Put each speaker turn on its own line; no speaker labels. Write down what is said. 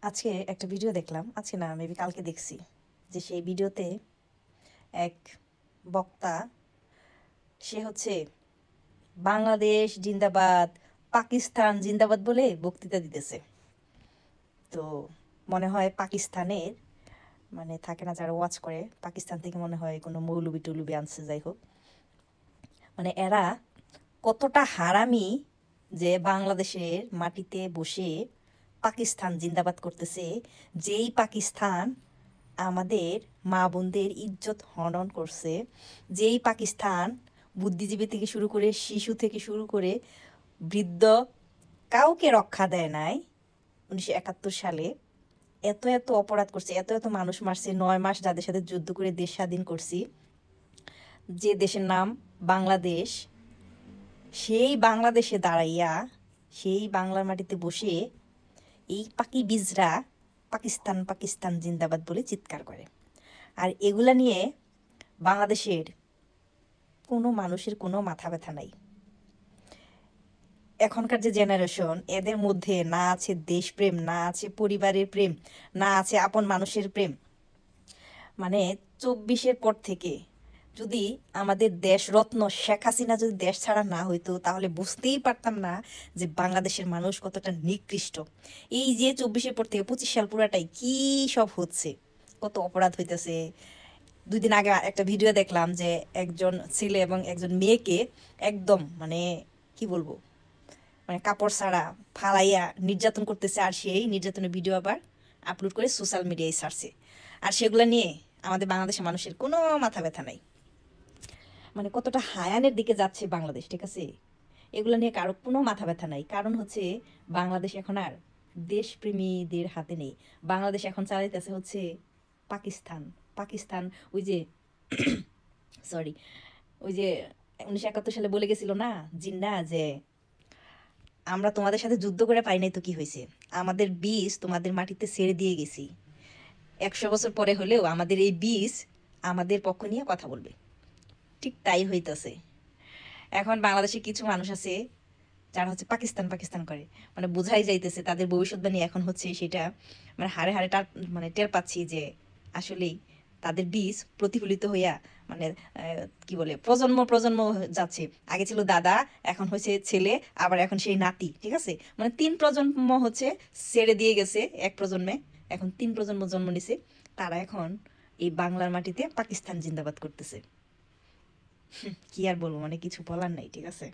আজকে একটা ভিডিও দেখলাম, আজকে না মেবি কালকে দেখছি, যে সেই ভিডিওতে এক বক্তা সে হচ্ছে বাংলাদেশ জিন্দাবাদ, পাকিস্তান জিন্দাবাদ বলে বক্তৃতা দিতেছে। তো মনে হয় পাকিস্তানের মানে থাকে না যারা ওয়াচ করে, পাকিস্তান থেকে মনে হয় কোনো মৌলবি টুলুবি আনছে, যাই হোক। মানে এরা কতটা হারামি যে বাংলাদেশের মাটিতে বসে পাকিস্তান জিন্দাবাদ করতেছে, যেই পাকিস্তান আমাদের মা বোনদের ইজ্জত হনন করছে, যেই পাকিস্তান বুদ্ধিজীবী থেকে শুরু করে শিশু থেকে শুরু করে বৃদ্ধ কাউকে রক্ষা দেয় নাই। 1971 সালে এত এত অপরাধ করছে, এত এত মানুষ মারছে, 9 মাস যাদের সাথে যুদ্ধ করে দেশ স্বাধীন করছি, যে দেশের নাম বাংলাদেশ, সেই বাংলাদেশে দাঁড়াইয়া সেই বাংলার মাটিতে বসে এই পাকি বীজরা পাকিস্তান পাকিস্তান জিন্দাবাদ বলে চিৎকার করে। আর এগুলা নিয়ে বাংলাদেশের কোনো মানুষের কোনো মাথা ব্যথা নাই। এখনকার যে জেনারেশন, এদের মধ্যে না আছে দেশপ্রেম, না আছে পরিবারের প্রেম, না আছে আপন মানুষের প্রেম। মানে 24-এর পর থেকে যদি আমাদের দেশ রত্ন শেখ হাসিনা যদি দেশ ছাড়া না হইতো, তাহলে বুঝতেই পারতাম না যে বাংলাদেশের মানুষ কতটা নিকৃষ্ট। এই যে 24-এর পর থেকে 25 সাল পুরাটাই কি সব হচ্ছে, কত অপরাধ হইতেছে। 2 দিন আগে একটা ভিডিও দেখলাম যে একজন ছেলে এবং একজন মেয়েকে একদম মানে কি বলবো, মানে কাপড় ছাড়া ফালাইয়া নির্যাতন করতেছে, আর সেই নির্যাতনের ভিডিও আবার আপলোড করে সোশ্যাল মিডিয়ায় ছাড়ছে। আর সেগুলো নিয়ে আমাদের বাংলাদেশের মানুষের কোনো মাথা ব্যথা নাই। মানে কতটা হায়ানের দিকে যাচ্ছে বাংলাদেশ, ঠিক আছে? এগুলো নিয়ে কারো কোনো মাথা ব্যথা নাই। কারণ হচ্ছে বাংলাদেশ এখন আর দেশপ্রেমীদের হাতে নেই। বাংলাদেশ এখন চালাইতেছে হচ্ছে পাকিস্তান। পাকিস্তান ওই যে সরি, ওই যে 1971 সালে বলে গেছিল না জিন্না, যে আমরা তোমাদের সাথে যুদ্ধ করে পাই নাই তো কি হয়েছে, আমাদের বীজ তোমাদের মাটিতে ছেড়ে দিয়ে গেছি, 100 বছর পরে হলেও আমাদের এই বীজ আমাদের পক্ষ নিয়ে কথা বলবে। ঠিক তাই হইতেছে। এখন বাংলাদেশে কিছু মানুষ আছে যারা হচ্ছে পাকিস্তান পাকিস্তান করে, মানে বোঝাই যাইতেছে তাদের ভবিষ্যৎবাণী এখন হচ্ছে সেটা, মানে হাড়ে হাড়ে টের পাচ্ছি যে আসলেই তাদের বীজ প্রতিফলিত হইয়া মানে কি বলে প্রজন্ম প্রজন্ম যাচ্ছে। আগে ছিল দাদা, এখন হচ্ছে ছেলে, আবার এখন সেই নাতি, ঠিক আছে? মানে 3 প্রজন্ম হচ্ছে ছেড়ে দিয়ে গেছে এক প্রজন্মে, এখন 3 প্রজন্ম জন্ম নিছে। তারা এখন এই বাংলার মাটিতে পাকিস্তান জিন্দাবাদ করতেছে। কি আর বলবো, মানে কিছু বলার নাই, ঠিক আছে?